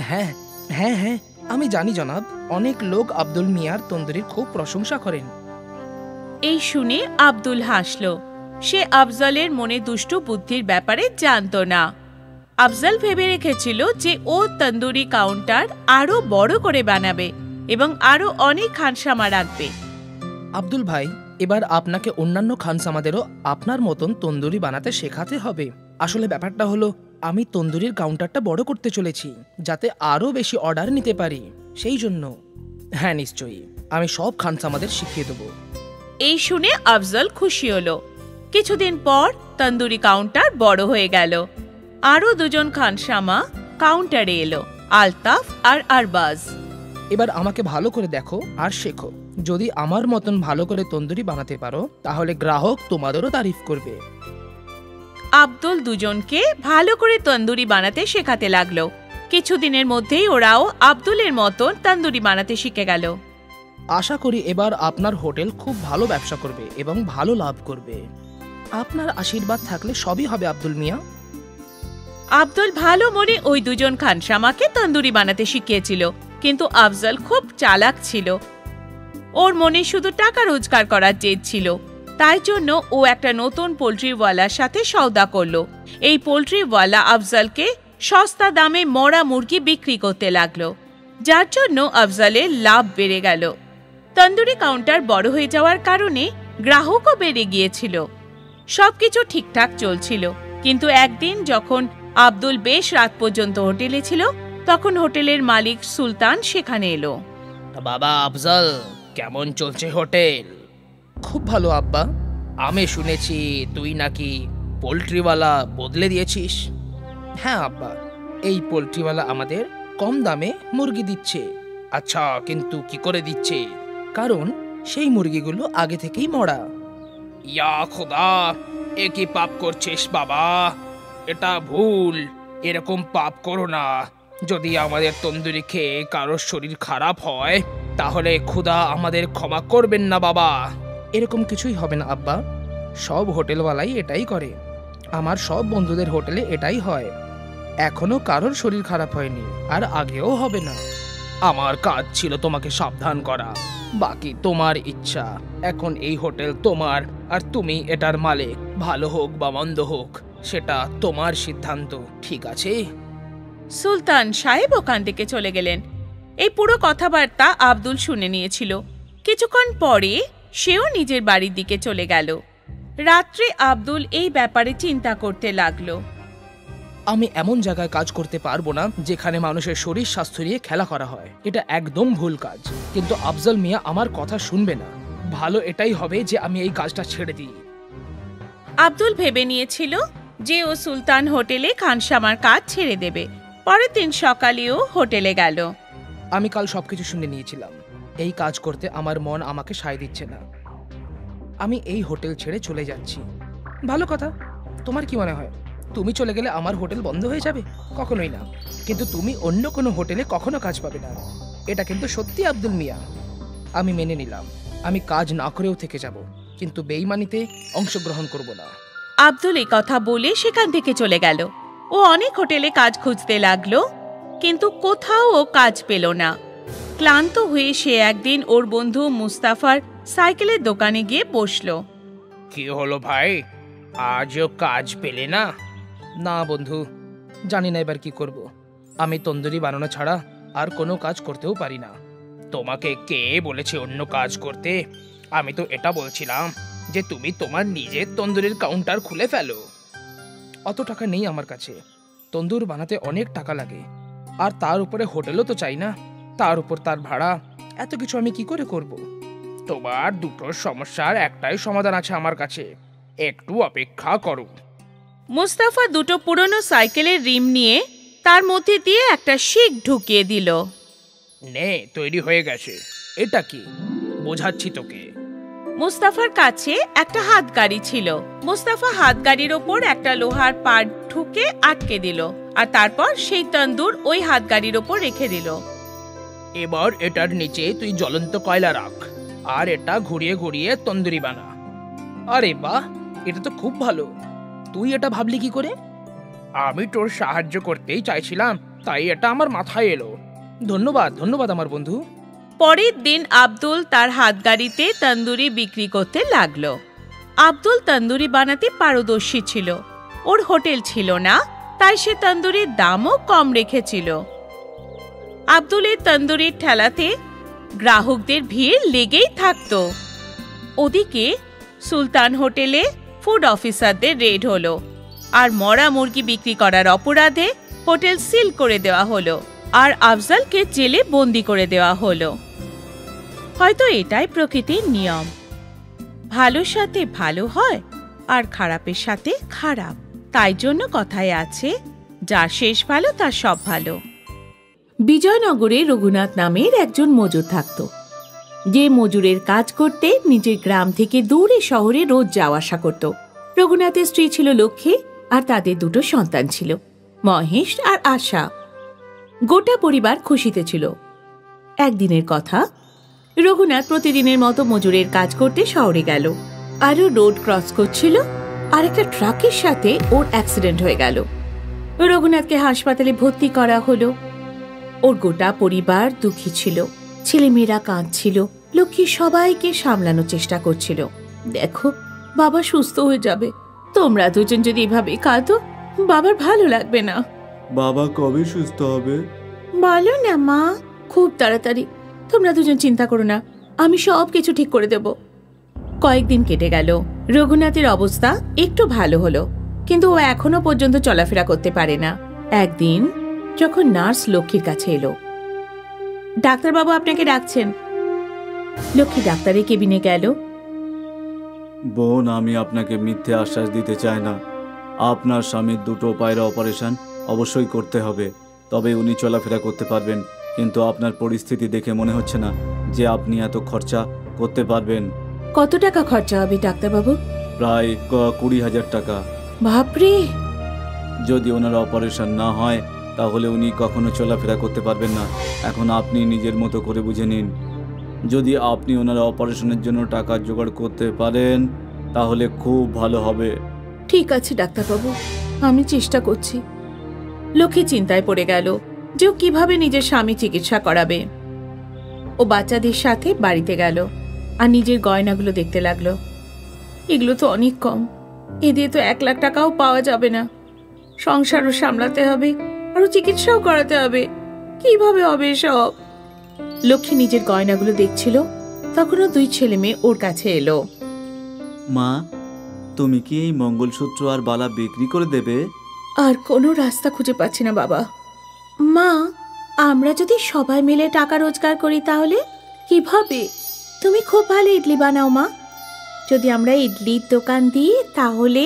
হ্যাঁ হ্যাঁ হ্যাঁ, আমি জানি জনাব, অনেক লোক আব্দুল মিয়ার তন্দুরির খুব প্রশংসা করেন। এই শুনে আব্দুল হাসল। সে আফজলের মনে দুষ্টু বুদ্ধির ব্যাপারে জানতো না। আফজল ভেবে রেখেছিল যে ও তন্দুরি কাউন্টার আরো বড় করে বানাবে এবং আরো অনেক খানসামা রাখবে। আব্দুল ভাই, এবার আপনাকে অন্যান্য খানসামাদেরও আপনার মতন তন্দুরি বানাতে শেখাতে হবে। আসলে ব্যাপারটা হলো, আমি তন্দুরির কাউন্টারটা বড় করতে চলেছি যাতে আরো বেশি অর্ডার নিতে পারি, সেই জন্য। হ্যাঁ নিশ্চয়ই, আমি সব খানসামাদের শিখিয়ে দেবো। এই শুনে আফজল খুশি হলো। কিছুদিন পর তন্দুরি কাউন্টার বড় হয়ে গেল। আরো দুজন খানসামা কাউন্টারে এলো, আলতাফ আর আরবাজ। এবার আমাকে ভালো করে দেখো আর শেখো। যদি আমার মতন ভালো করে তন্দুরি বানাতে পারো তাহলে গ্রাহক তোমাদেরও তারিফ করবে। আব্দুল দুজনকে ভালো করে তন্দুরি বানাতে শেখাতে লাগলো। কিছুদিনের মধ্যেই ওরাও আব্দুলের মতন তন্দুরি বানাতে শিখে গেল। আশা করি এবার আপনার হোটেল খুব ভালো ব্যবসা করবে এবং ভালো লাভ করবে। আপনার আশীর্বাদ থাকলে সবই হবে আব্দুল মিয়া। আব্দুল ভালো মনে ওই দুজন খানসামাকে তন্দুরি বানাতে শিখিয়েছিল, কিন্তু আফজল খুব চালাক ছিল। ওর মনে শুধু টাকা রোজগার করার জেদ ছিল। তাই জন্য ও একটা নতুন পোল্ট্রিওয়ালার সাথে সওদা করলো। এই পোল্ট্রিওয়ালা আফজলকে সস্তা দামে মরা মুরগি বিক্রি করতে লাগলো, যার জন্য আফজলের লাভ বেড়ে গেল। তন্দুরি কাউন্টার বড় হয়ে যাওয়ার কারণে গ্রাহকও বেড়ে গিয়েছিল। সবকিছু ঠিকঠাক চলছিল, কিন্তু একদিন যখন আব্দুল বেশ রাত পর্যন্ত হোটেলে ছিল, তখন হোটেলের মালিক সুলতান সেখানে এলো। বাবা আফজল, কেমন চলছে হোটেল? খুব ভালো আব্বা। আমি শুনেছি তুই নাকি পোল্ট্রিওয়ালা বদলে দিয়েছিস। হ্যাঁ আব্বা, এই পোল্ট্রিওয়ালা আমাদের কম দামে মুরগি দিচ্ছে। আচ্ছা, কিন্তু কি করে দিচ্ছে? কারণ সেই মুরগিগুলো আগে থেকেই মরা। ইয়া খোদা, এ কি পাপ করছিস বাবা? এটা ভুল, এরকম পাপ করো না। যদি আমাদের তন্দুরি খেয়ে কারোর শরীর খারাপ হয় তাহলে খোদা আমাদের ক্ষমা করবেন না বাবা। এরকম কিছুই হবে না আব্বা, সব হোটেলওয়ালাই এটাই করে। আমার সব বন্ধুদের হোটেলে এটাই হয়। এখনো কারোর শরীর খারাপ হয়নি, আর আগেও হবে না। আমার কাজ ছিল তোমাকে সাবধান করা, বাকি তোমার ইচ্ছা। এখন এই হোটেল তোমার, আর তুমি এটার মালিক। ভালো হোক বা মন্দ হোক সেটা তোমার সিদ্ধান্ত, ঠিক আছে? সুলতান সাহেব ওখান থেকে চলে গেলেন। এই পুরো কথাবার্তা আব্দুল শুনে নিয়েছিল। কিছুক্ষণ পরে সেও নিজের বাড়ির দিকে চলে গেল। রাত্রে আব্দুল এই ব্যাপারে চিন্তা করতে লাগলো। আমি এমন জায়গায় কাজ করতে পারবো না যেখানে মানুষের শরীর স্বাস্থ্য নিয়ে খেলা করা হয়। এটা একদম ভুল কাজ। কিন্তু আফজল মিয়া আমার কথা শুনবে না। ভালো এটাই হবে যে আমি এই কাজটা ছেড়ে দিই। আব্দুল ভেবে নিয়েছিল যে ও সুলতান হোটেলে খানসামার কাজ ছেড়ে দেবে। পরের দিন সকালেও হোটেলে গেল। আমি কাল সবকিছু শুনে নিয়েছিলাম। এই কাজ করতে আমার মন আমাকে সায় দিচ্ছে না। আমি এই হোটেল ছেড়ে চলে যাচ্ছি। ভালো কথা। তোমার কি মনে হয়, তুমি চলে গেলে আমার হোটেল বন্ধ হয়ে যাবে? কখনোই না। কিন্তু তুমি অন্য কোনো হোটেলে কখনো কাজ পাবে না। এটা কিন্তু সত্যি আব্দুল মিয়া। আমি মেনে নিলাম, আমি কাজ না করেও থেকে যাব, কিন্তু বেইমানিতে অংশগ্রহণ করব না। আব্দুল এই কথা বলে সেখান থেকে চলে গেল। ও অনেক হোটেলে কাজ খুঁজতে লাগলো, কিন্তু কোথাও ও কাজ পেল না। ক্লান্ত হয়ে সে একদিন ওর বন্ধু মুস্তাফার সাইকেলের দোকানে গিয়ে বসলো। কি হলো ভাই, আজও কাজ পেলে না? না বন্ধু, জানি না এবার কি করব। আমি তন্দুরি বানানো ছাড়া আর কোনো কাজ করতেও পারি না। তোমাকে কে বলেছে অন্য কাজ করতে? আমি তো এটা বলছিলাম যে তুমি তোমার নিজের তন্দুরির কাউন্টার খুলে ফেলো। অত টাকা নেই আমার কাছে। তন্দুর বানাতে অনেক টাকা লাগে, আর তার উপরে হোটেলও তো চাই না। তার উপর তার ভাড়া, এত কিছু আমি কি করে করব? তোমার দুটো সমস্যার একটাই সমাধান আছে আমার কাছে, একটু অপেক্ষা করো। মুস্তাফা দুটো পুরনো সাইকেলের রিম নিয়ে তার মধ্যে দিয়ে একটা শিক ঢুকিয়ে দিল। নে, তৈরি হয়ে গেছে। এটা কি? বোঝাচ্ছি তোকে। মুস্তাফার কাছে একটা হাতগাড়ি ছিল। মুস্তাফা হাতগাড়ির ওপর একটা লোহার পাট ঠুকে আটকে দিল, আর তারপর সেই তন্দুর ওই হাতগাড়ির ওপর রেখে দিল। এবার এটার নিচে তুই জ্বলন্ত কয়লা রাখ, আর এটা ঘুরিয়ে ঘুরিয়ে তন্দুরি বানা। আরে বাহ, এটা তো খুব ভালো। তুই এটা ভাবলি কি করে? আমি তোর সাহায্য করতেই চাইছিলাম, তাই এটা আমার মাথায় এলো। ধন্যবাদ ধন্যবাদ আমার বন্ধু। পরের দিন আব্দুল তার হাতগাড়িতে তন্দুরি বিক্রি করতে লাগলো। আব্দুল তন্দুরি বানাতে পারদর্শী ছিল। ওর হোটেল ছিল না, তাই সে তন্দুরির দামও কম রেখেছিল। আব্দুলের তন্দুরির ঠেলাতে গ্রাহকদের ভিড় লেগেই থাকত। ওদিকে সুলতান হোটেলে ফুড অফিসারদের রেড হলো, আর মরা মুরগি বিক্রি করার অপরাধে হোটেল সিল করে দেওয়া হলো, আর আফজালকে জেলে বন্দি করে দেওয়া হলো। হয়তো এটাই প্রকৃতির নিয়ম, ভালোর সাথে ভালো হয় আর খারাপের সাথে খারাপ। তাই জন্য কথায় আছে, যার শেষ ভালো তার সব ভালো। বিজয়নগরে রঘুনাথ নামের একজন মজুর থাকত, যে মজুরের কাজ করতে নিজের গ্রাম থেকে দূরে শহরে রোজ যাওয়া আসা করত। রঘুনাথের স্ত্রী ছিল লক্ষ্মী, আর তাদের দুটো সন্তান ছিল, মহেশ আর আশা। গোটা পরিবার খুশিতে ছিল। একদিনের কথা, রঘুনাথ প্রতিদিনের মতো মজুরের কাজ করতে শহরে গেল। আরও রোড ক্রস করছিল, আর একটা ট্রাকের সাথে ওর অ্যাক্সিডেন্ট হয়ে গেল। রঘুনাথকে হাসপাতালে ভর্তি করা হলো। ওর গোটা পরিবার দুঃখী ছিল, ছেলেমেয়েরা কাঁদছিল। লক্ষ্মী সবাইকে সামলানোর চেষ্টা করছিল। দেখো, বাবা সুস্থ হয়ে যাবে, তোমরা দুজন যদি এভাবে কাঁদো বাবার ভালো লাগবে না। বাবা কবে সুস্থ হবে? বলো না মা, খুব তাড়াতাড়ি। তোমরা দুজন চিন্তা করো না, আমি সব কিছু ঠিক করে দেব। কয়েকদিন কেটে গেল। রঘুনাথের অবস্থা একটু ভালো হলো, কিন্তু ও এখনো পর্যন্ত চলাফেরা করতে পারে না। একদিন যখন নার্স লক্ষ্মীর কাছে এলো, ডাক্তারবাবু আপনাকে ডাকছেন। লক্ষ্মী ডাক্তারের কেবিনে গেল। বোন, আমি আপনাকে মিথ্যে আশ্বাস দিতে চাই না। আপনার স্বামীর দুটো পায়ের অপারেশন অবশ্যই করতে হবে, তবে উনি চলাফেরা করতে পারবেন। কিন্তু আপনার পরিস্থিতি দেখে মনে হচ্ছে না যে আপনি এত খরচা করতে পারবেন। কত টাকা খরচা হবে ডাক্তারবাবু? প্রায় 20,000 টাকা। বাপরে! যদি ওনার অপারেশন না হয় তাহলে উনি কখনো চলাফেরা করতে পারবেন না। এখন আপনি নিজের মতো করে বুঝে নিন। যদি আপনি ওনার অপারেশনের জন্য টাকা জোগাড় করতে পারেন তাহলে খুব ভালো হবে। ঠিক আছে ডাক্তারবাবু, আমি চেষ্টা করছি। লক্ষ্মী চিন্তায় পড়ে গেল যে ও কিভাবে নিজের স্বামী চিকিৎসা করাবে। ও বাচ্চাদের সাথে বাড়িতে গেল আর নিজের গয়নাগুলো দেখতে লাগলো। এগুলো তো অনেক কম, এ দিয়ে তো 1 লাখ টাকাও পাওয়া যাবে না। সংসারও সামলাতে হবে, আরো চিকিৎসাও করাতে হবে, কিভাবে হবে সব? লক্ষ্মী নিজের গয়নাগুলো দেখছিল, তখনও 2 ছেলে মেয়ে ওর কাছে এলো। মা, তুমি কি এই মঙ্গলসূত্র আর বালা বিক্রি করে দেবে? আর কোনো রাস্তা খুঁজে পাচ্ছি না বাবা। মা, আমরা যদি সবাই মিলে টাকা রোজগার করি তাহলে কিভাবে? তুমি খুব ভালো ইডলি বানাও মা। যদি আমরা ইডলির দোকান দিই তাহলে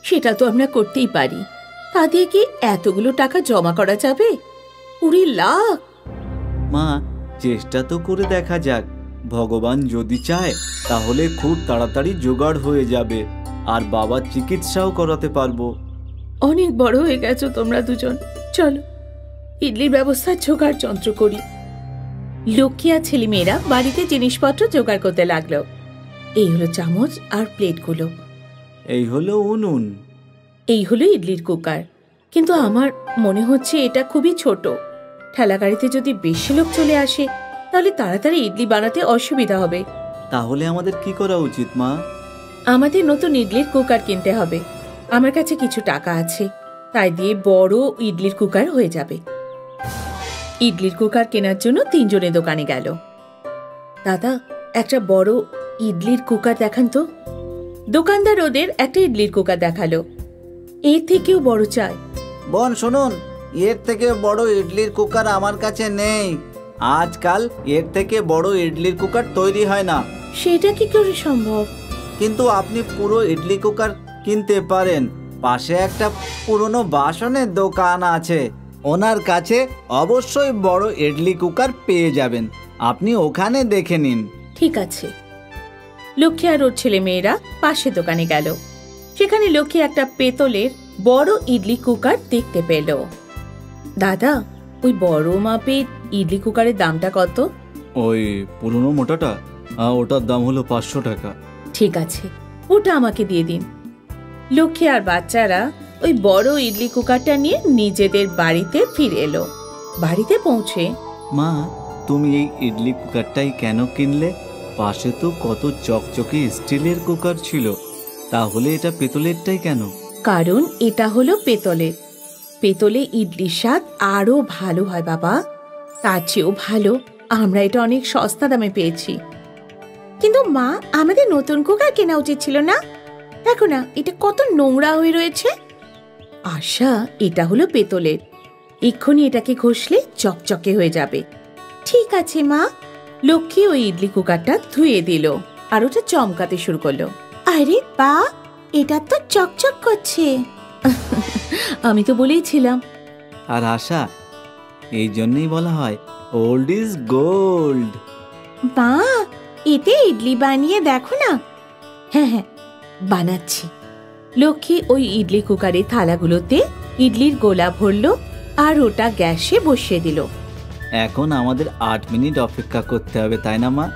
সেটা তো আমরা করতেই পারি। তা দিয়ে কি এতগুলো টাকা জমা করা যাবে? 20 লাখ! মা, চেষ্টা তো করে দেখা যাক। ভগবান যদি চায় তাহলে খুব তাড়াতাড়ি জোগাড় হয়ে যাবে, আর বাবার চিকিৎসাও করাতে পারবো। অনেক বড় হয়ে গেছো তোমরা দুজন, চলো ইডলির ব্যবস্থা জোগাড় যন্ত্র করি। লক্ষ্মী আর ছেলেমেয়েরা বাড়িতে জিনিসপত্র জোগাড় করতে লাগলো। এই হলো চামচ আর প্লেটগুলো, এই হলো উনুন, এই হলো ইডলির কুকার। কিন্তু আমার মনে হচ্ছে এটা খুবই ছোট। ঠেলা গাড়িতে যদি বেশি লোক চলে আসে তাহলে তাড়াতাড়ি ইডলি বানাতে অসুবিধা হবে। তাহলে আমাদের কি করা উচিত মা? আমাদের নতুন ইডলির কুকার কিনতে হবে। আমার কাছে কিছু টাকা আছে, তাই দিয়ে বড় ইডলির কুকার হয়ে যাবে। ইডলির কুকার কেনার জন্য 3 জনে দোকানে গেল। দাদা, একটা বড় ইডলির কুকার দেখান তো। দোকানদার ওদের একটা ইডলির কুকার দেখালো। এর থেকেও বড় চাই। বোন শুনুন, এর থেকে বড় ইডলির কুকার আমার কাছে নেই। আজকাল এর থেকে বড় ইডলির কুকার তৈরি হয় না। সেটা কি করে সম্ভব? কিন্তু আপনি পুরো ইডলি কুকার কিনতে পারেন। পাশে একটা পুরনো বাসনের দোকান আছে, ওনার কাছে অবশ্যই বড় ইডলি কুকার পেয়ে যাবেন। আপনি ওখানে দেখে নিন। ঠিক আছে। লক্ষ্মী আর ওর ছেলে মেয়েরা পাশে দোকানে গেল। সেখানে লক্ষ্মী একটা পেতলের বড় ইডলি কুকার দেখতে পেল। দাদা, ওই বড় মাপের ইডলি কুকারের দামটা কত? ওই পুরনো মোটাটা, ওটার দাম হলো 500 টাকা। ঠিক আছে, ওটা আমাকে দিয়ে দিন। লক্ষ্মী আর বাচ্চারা ওই বড় ইডলি কুকারটা নিয়ে নিজেদের বাড়িতে ফিরে এলো। বাড়িতে পৌঁছে, মা, তুমি এই ইডলি কুকারটাই কেন কিনলে? পাশে তো কত চকচকে স্টিলের কুকার ছিল, তাহলে এটা পেতলেরটাই কেন? কারণ এটা হলো পেতলের। পেতলে ইডলির স্বাদ আরো ভালো হয় বাবা। তার চেয়েও ভালো আমরা এটা অনেক সস্তা দামে পেয়েছি। কিন্তু মা, আমাদের নতুন কুকার কেনা উচিত ছিল না? দেখো না, এটা কত নোংরা হয়ে রয়েছে। আশা, এটা হলো পেতলের, এক্ষুনি এটাকে ঘষলে চকচকে হয়ে যাবে। ঠিক আছে মা। লক্ষ্মী ওই ইডলি কুকারটা ধুয়ে দিল আর ওটা চমকাতে শুরু করলো। আরে বা, এটা তো চকচক করছে। আমি তো বলেইছিলাম। আর আশা, এই জন্যই বলা হয় ওল্ড ইজ গোল্ড। মা, এতে ইডলি বানিয়ে দেখো না। হ্যাঁ হ্যাঁ, বানাচ্ছি। লক্ষ্মী ওই ইডলি কুকারের থালাগুলোতে ইডলির গোলা ভরলো আর ওটা গ্যাসে বসিয়ে দিল। এখন আমাদের 8 মিনিট অপেক্ষা করতে হবে, তাই না মা?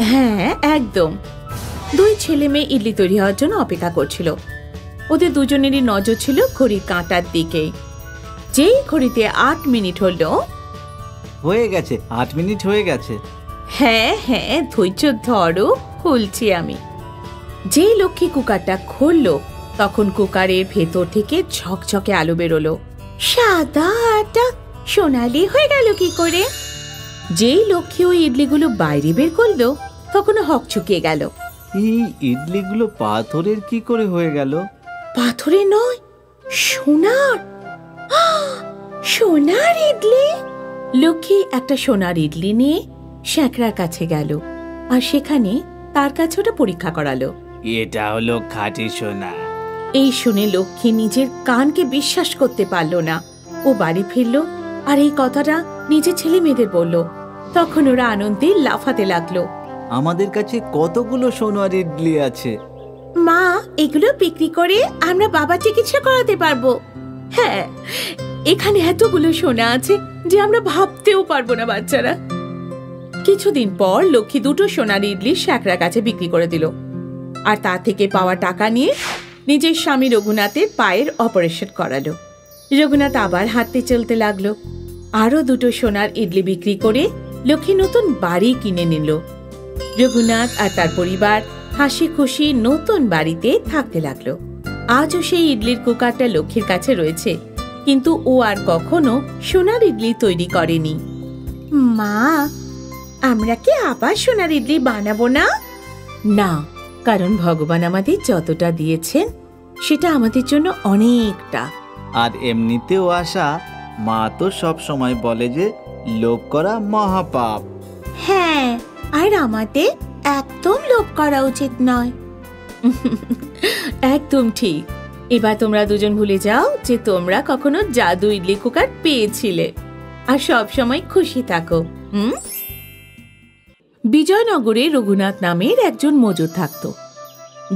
হ্যাঁ, একদম। দুই ছেলে মেয়ে ইডলি তৈরি হওয়ার জন্য অপেক্ষা করছিল। ওদের দুজনেরই নজর ছিল ঘড়ির কাঁটার দিকে। যেই ঘড়িতে 8 মিনিট হলো, হয়ে গেছে, 8 মিনিট হয়ে গেছে। হ্যাঁ হ্যাঁ, ধৈর্য ধরো, খুলছি আমি। যেই লক্ষ্মী কুকারটা খুললো, তখন কুকারের ভেতর থেকে ঝকঝকে আলো বেরোলো। সাদা আটা সোনালি হয়ে গেল কি করে? যেই লক্ষ্মী ওই ইডলিগুলো বাইরে বের করলো, তখন হকচকিয়ে গেল। এই ইডলিগুলো পাথরের কি করে হয়ে গেল? পাথরে নয়, সোনার। সোনার ইডলি। লক্ষ্মী একটা সোনার ইডলি নিয়ে শ্যাকরার কাছে গেল আর সেখানে তার কাছে ওটা পরীক্ষা করালো। এটা হলো খাঁটি সোনা। এই শুনে লক্ষ্মী নিজের কানকে বিশ্বাস করতে পারল না। ও বাড়ি ফিরল আর এই কথাটা নিজের ছেলে মেয়েদের বলল। তখন ওরা আনন্দে লাফাতে লাগলো। আমাদের কাছে কতগুলো সোনার ইডলি আছে। মা, এগুলো বিক্রি করে আমরা বাবার চিকিৎসা করাতে পারবো। হ্যাঁ, এখানে এতগুলো সোনা আছে যে আমরা ভাবতেও পারবো না বাচ্চারা। কিছুদিন পর লক্ষ্মী দুটো সোনার ইডলি শ্যাকরার কাছে বিক্রি করে দিল আর তা থেকে পাওয়া টাকা নিয়ে নিজের স্বামী রঘুনাথের পায়ের অপারেশন করালো। রঘুনাথ আবার হাঁটতে চলতে লাগলো। আরো দুটো সোনার ইডলি বিক্রি করে লক্ষ্মী নতুন বাড়ি কিনে নিল। রঘুনাথ আর তার পরিবার হাসি খুশি নতুন বাড়িতে থাকতে লাগলো। আজও সেই ইডলির কুকারটা লক্ষ্মীর কাছে রয়েছে, কিন্তু ও আর কখনো সোনার ইডলি তৈরি করেনি। মা, আমরা কি আবার সোনার ইডলি বানাবো না? না, কারণ ভগবান আমাদের যতটা দিয়েছেন সেটা আমাদের জন্য অনেকটা। আর এমনিতেও আশা, মা তো সব সময় বলে যে লোভ করা মহাপাপ। হ্যাঁ, আর আমাদের একদম লোভ করা উচিত নয়। একদম ঠিক। এবার তোমরা দুজন ভুলে যাও যে তোমরা কখনো জাদু ইডলি কুকার পেয়েছিলে আর সব সময় খুশি থাকো। বিজয়নগরে রঘুনাথ নামের একজন মজুর থাকত,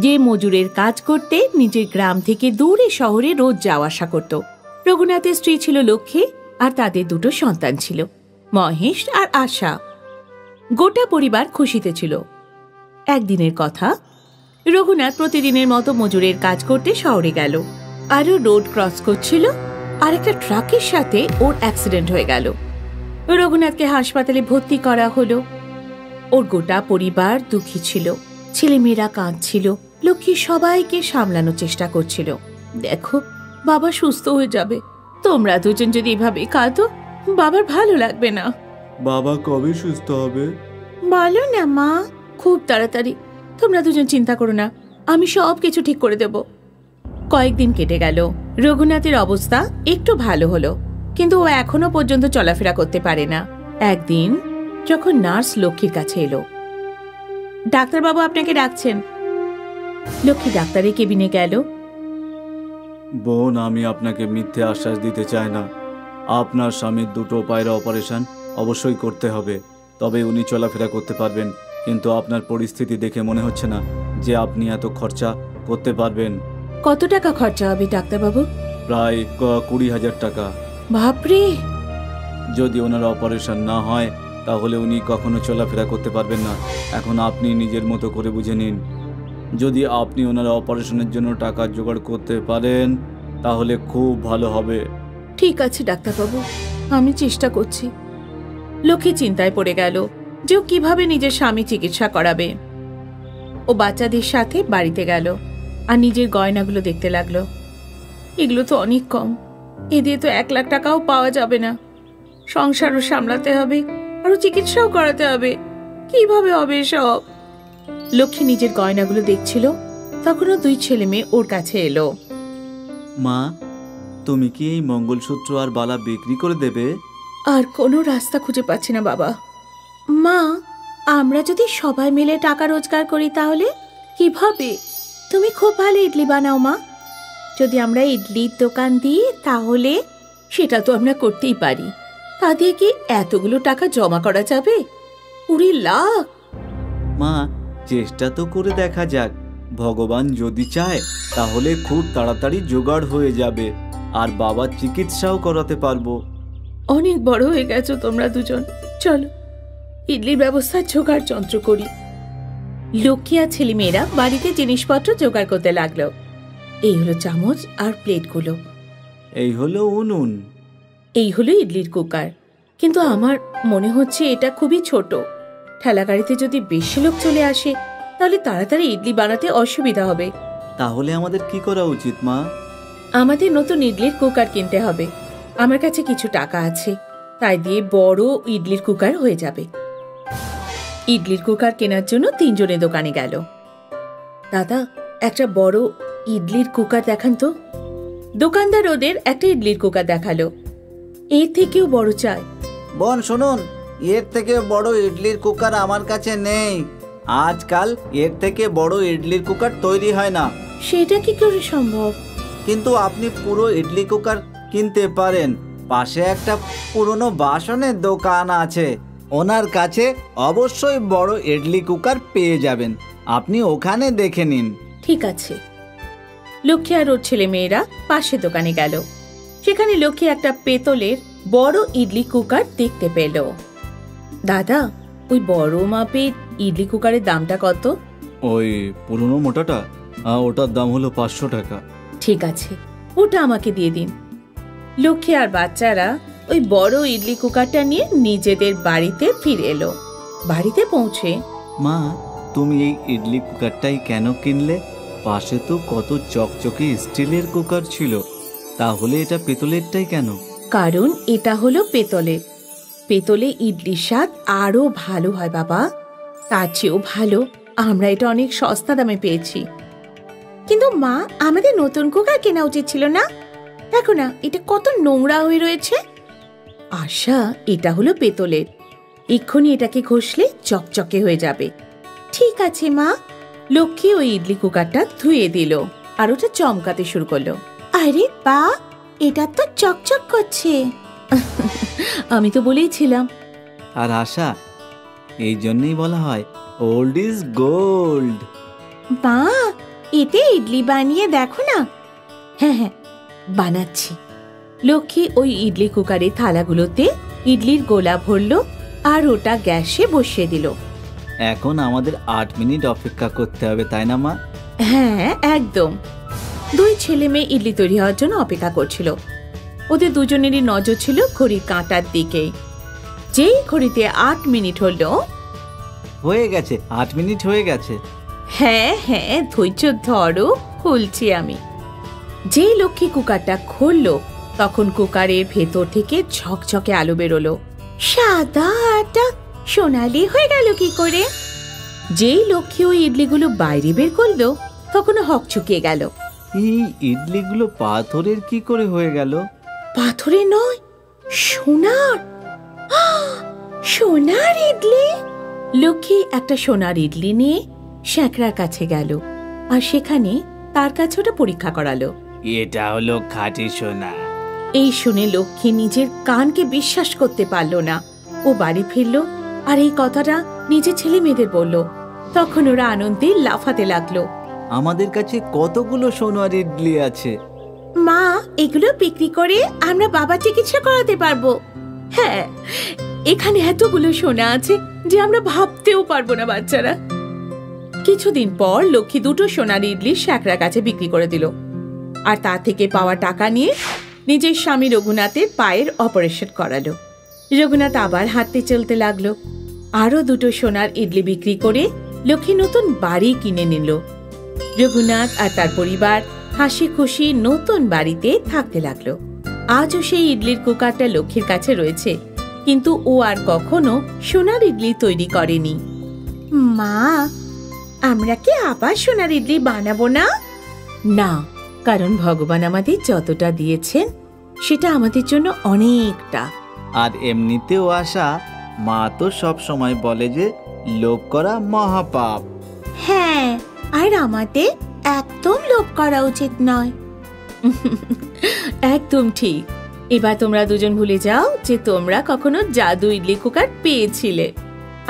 যে মজুরের কাজ করতে নিজের গ্রাম থেকে দূরে শহরে রোজ যাওয়া আসা করত। রঘুনাথের স্ত্রী ছিল লক্ষ্মী আর তাদের দুটো সন্তান ছিল, মহেশ আর আশা। গোটা পরিবার খুশিতে ছিল। একদিনের কথা, রঘুনাথ প্রতিদিনের মতো মজুরের কাজ করতে শহরে গেল। আরও রোড ক্রস করছিল আর একটা ট্রাকের সাথে ওর অ্যাক্সিডেন্ট হয়ে গেল। রঘুনাথকে হাসপাতালে ভর্তি করা হলো। ওর গোটা পরিবার দুঃখী ছিল, ছেলেমেয়েরা কাঁদছিল। লক্ষ্মী সবাইকে সামলানোর চেষ্টা করছিল। দেখো, বাবা সুস্থ হয়ে যাবে। তোমরা দুজন যদি এভাবে কাঁদো, বাবার ভালো লাগবে না। বাবা কবে সুস্থ হবে? বলো না মা, খুব তাড়াতাড়ি। তোমরা দুজন চিন্তা করো না, আমি সব কিছু ঠিক করে দেব। কয়েকদিন কেটে গেল। রঘুনাথের অবস্থা একটু ভালো হলো, কিন্তু ও এখনো পর্যন্ত চলাফেরা করতে পারে না। একদিন যখন নার্স লক্ষ্মীর কাছে এলো, ডাক্তারবাবু আপনাকে ডাকছেন। লক্ষ্মী ডাক্তারের কেবিনে গেল। বোন, আমি আপনাকে মিথ্যে আশ্বাস দিতে চাই না। আপনার স্বামীর দুটো পায়ের অপারেশন অবশ্যই করতে হবে, তবে উনি চলাফেরা করতে পারবেন, কিন্তু আপনার পরিস্থিতি দেখে মনে হচ্ছে না যে আপনি এত খরচা করতে পারবেন। কত টাকা খরচা হবে ডাক্তারবাবু? প্রায় 20,000 টাকা। বাপরে! যদি ওনার অপারেশন না হয় তাহলে উনি কখনো চলাফেরা করতে পারবেন না। এখন আপনি নিজের মতো করে বুঝে নিন। যদি আপনি ওনার অপারেশনের জন্য টাকা জোগাড় করতে পারেন তাহলে খুব ভালো হবে। ঠিক আছে ডাক্তারবাবু, আমি চেষ্টা করছি। লক্ষ্মী চিন্তায় পড়ে গেল যে ও কিভাবে নিজের স্বামী চিকিৎসা করাবে। ও বাচ্চাদের সাথে বাড়িতে গেল আর নিজের গয়নাগুলো দেখতে লাগলো। এগুলো তো অনেক কম, এ দিয়ে তো 1 লাখ টাকাও পাওয়া যাবে না। সংসারও সামলাতে হবে, আরো চিকিৎসাও করাতে হবে, কিভাবে হবে সব? লক্ষ্মী নিজের গয়নাগুলো দেখছিল, তখনও 2 ছেলে মেয়ে ওর কাছে এলো। মা, তুমি কি এই মঙ্গলসূত্র আর বালা বিক্রি করে দেবে? আর কোনো রাস্তা খুঁজে পাচ্ছি না বাবা। মা, আমরা যদি সবাই মিলে টাকা রোজগার করি তাহলে কিভাবে? তুমি খুব ভালো ইডলি বানাও মা। যদি আমরা ইডলির দোকান দিই তাহলে সেটা তো আমরা করতেই পারি। তা দিয়ে কি এতগুলো টাকা জমা করা যাবে? 20 লাখ! মা, চেষ্টা তো করে দেখা যাক। ভগবান যদি চায় তাহলে খুব তাড়াতাড়ি জোগাড় হয়ে যাবে আর বাবার চিকিৎসাও করাতে পারবো। অনেক বড় হয়ে গেছো তোমরা দুজন, চলো ইডলির ব্যবস্থার জোগাড় যন্ত্র করি। লক্ষ্মী আর ছেলেমেয়েরা বাড়িতে জিনিসপত্র জোগাড় করতে লাগলো। এই হলো চামচ আর প্লেটগুলো, এই হলো উনুন, এই হলো ইডলির কুকার। কিন্তু আমার মনে হচ্ছে এটা খুবই ছোট। ঠেলা গাড়িতে যদি বেশি লোক চলে আসে তাহলে তাড়াতাড়ি ইডলি বানাতে অসুবিধা হবে। তাহলে আমাদের কি করা উচিত মা? আমাদের নতুন ইডলির কুকার কিনতে হবে। আমার কাছে কিছু টাকা আছে, তাই দিয়ে বড় ইডলির কুকার হয়ে যাবে। ইডলির কুকার কেনার জন্য 3 জনে দোকানে গেল। দাদা, একটা বড় ইডলির কুকার দেখান তো। দোকানদার ওদের একটা ইডলির কুকার দেখালো। এর থেকেও বড় চাই। বোন শুনুন, এর থেকে বড় ইডলির কুকার আমার কাছে নেই। আজকাল এর থেকে বড় ইডলির কুকার তৈরি হয় না। সেটা কি করে সম্ভব? কিন্তু আপনি পুরো ইডলি কুকার কিনতে পারেন। পাশে একটা পুরনো বাসনের দোকান আছে, ওনার কাছে অবশ্যই বড় ইডলি কুকার পেয়ে যাবেন। আপনি ওখানে দেখে নিন। ঠিক আছে। লক্ষ্মী আর ওর ছেলে মেয়েরা পাশে দোকানে গেল। সেখানে লক্ষ্মী একটা পেতলের বড় ইডলি কুকার দেখতে পেল। দাদা, ওই বড় মাপের ইডলি কুকারের দামটা কত? ওই পুরনো মোটাটা? ওটার দাম হলো 500 টাকা। ঠিক আছে, ওটা আমাকে দিয়ে দিন। লক্ষ্মী আর বাচ্চারা ওই বড় ইডলি কুকারটা নিয়ে নিজেদের বাড়িতে ফিরে এলো। বাড়িতে পৌঁছে, মা, তুমি এই ইডলি কুকারটাই কেন কিনলে? পাশে তো কত চকচকে স্টিলের কুকার ছিল, তাহলে এটা পেতলেরটাই কেন? কারণ এটা হলো পেতলের। পেতলে ইডলির স্বাদ আরো ভালো হয় বাবা। তার চেয়েও ভালো আমরা এটা অনেক সস্তা দামে পেয়েছি। কিন্তু মা, আমাদের নতুন কুকার কেনা উচিত ছিল না? দেখো না, এটা কত নোংরা হয়ে রয়েছে। আশা, এটা হলো পেতলের। এক্ষুনি এটাকে ঘষলে চকচকে হয়ে যাবে। ঠিক আছে মা। লক্ষ্মী ওই ইডলি কুকারটা ধুয়ে দিল আর ওটা চমকাতে শুরু করলো। আরে বা, এটা তো চকচক করছে। আমি তো বলেইছিলাম। আর আশা, এই জন্যই বলা হয় ওল্ড ইজ গোল্ড। মা, এতে ইডলি বানিয়ে দেখো না। হ্যাঁ হ্যাঁ, বানাচ্ছি। লক্ষ্মী ওই ইডলি কুকারে থালাগুলোতে ইডলির গোলা ভরলো আর ওটা গ্যাসে বসিয়ে দিল। এখন আমাদের 8 মিনিট অপেক্ষা করতে হবে, তাই না মা? হ্যাঁ একদম। 2 ছেলে মেয়ে ইডলি তৈরি হওয়ার জন্য অপেক্ষা করছিল। ওদের দুজনেরই নজর ছিল ঘড়ির কাঁটার দিকে। যেই ঘড়িতে 8 মিনিট হলো, হয়ে গেছে, 8 মিনিট হয়ে গেছে। হ্যাঁ হ্যাঁ, ধৈর্য ধরো, খুলছি আমি। যেই লক্ষ্মী কুকারটা খুললো তখন কুকারের ভেতর থেকে ঝকঝকে আলো বেরোলো। সাদা আটা সোনালি হয়ে গেল কি করে? যেই লক্ষ্মী ওই ইডলিগুলো বাইরে বের করলো তখন হকচকিয়ে গেল। এই ইডলিগুলো পাথরের কি করে হয়ে গেল? পাথরের নয়, সোনার। সোনার ইডলি! লক্ষ্মী একটা সোনার ইডলি নিয়ে শ্যাকরার কাছে গেল আর সেখানে তার কাছে ওটা পরীক্ষা করালো। এটা হলো খাঁটি সোনা। এই শুনে লক্ষ্মী নিজের কানকে বিশ্বাস করতে পারল না। ও বাড়ি ফিরল আর এই কথাটা নিজের ছেলে মেয়েদের বলল। তখন ওরা আনন্দে লাফাতে লাগলো। আমাদের কাছে কতগুলো সোনার ইডলি আছে। মা, এগুলো বিক্রি করে আমরা বাবা চিকিৎসা করাতে পারবো। হ্যাঁ, এখানে এতগুলো সোনা আছে যে আমরা ভাবতেও পারবো না বাচ্চারা। কিছুদিন পর লক্ষ্মী দুটো সোনার ইডলি শ্যাকরার কাছে বিক্রি করে দিল, আর তা থেকে পাওয়া টাকা নিয়ে নিজের স্বামী রঘুনাথের পায়ের অপারেশন করালো। রঘুনাথ আবার হাঁটতে চলতে লাগলো। আরো দুটো সোনার ইডলি বিক্রি করে লক্ষ্মী নতুন বাড়ি কিনে নিল। রঘুনাথ আর তার পরিবার হাসি খুশি নতুন বাড়িতে থাকতে লাগলো। আজও সেই ইডলির কুকারটা লক্ষ্মীর কাছে রয়েছে, কিন্তু ও আর কখনো সোনার ইডলি তৈরি করেনি। মা, আমরা কি আবার সোনার ইডলি বানাবো না? না, কারণ ভগবান আমাদের যতটা দিয়েছেন সেটা আমাদের জন্য অনেকটা। আর এমনিতেও আশা, মা তো সব সময় বলে যে লোভ করা মহাপাপ। হ্যাঁ, আর আমাদের একদম লোভ করা উচিত নয়। একদম ঠিক। এবার তোমরা দুজন ভুলে যাও যে তোমরা কখনো জাদু ইডলি কুকার পেয়েছিলে,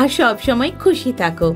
আর সব সময় খুশি থাকো।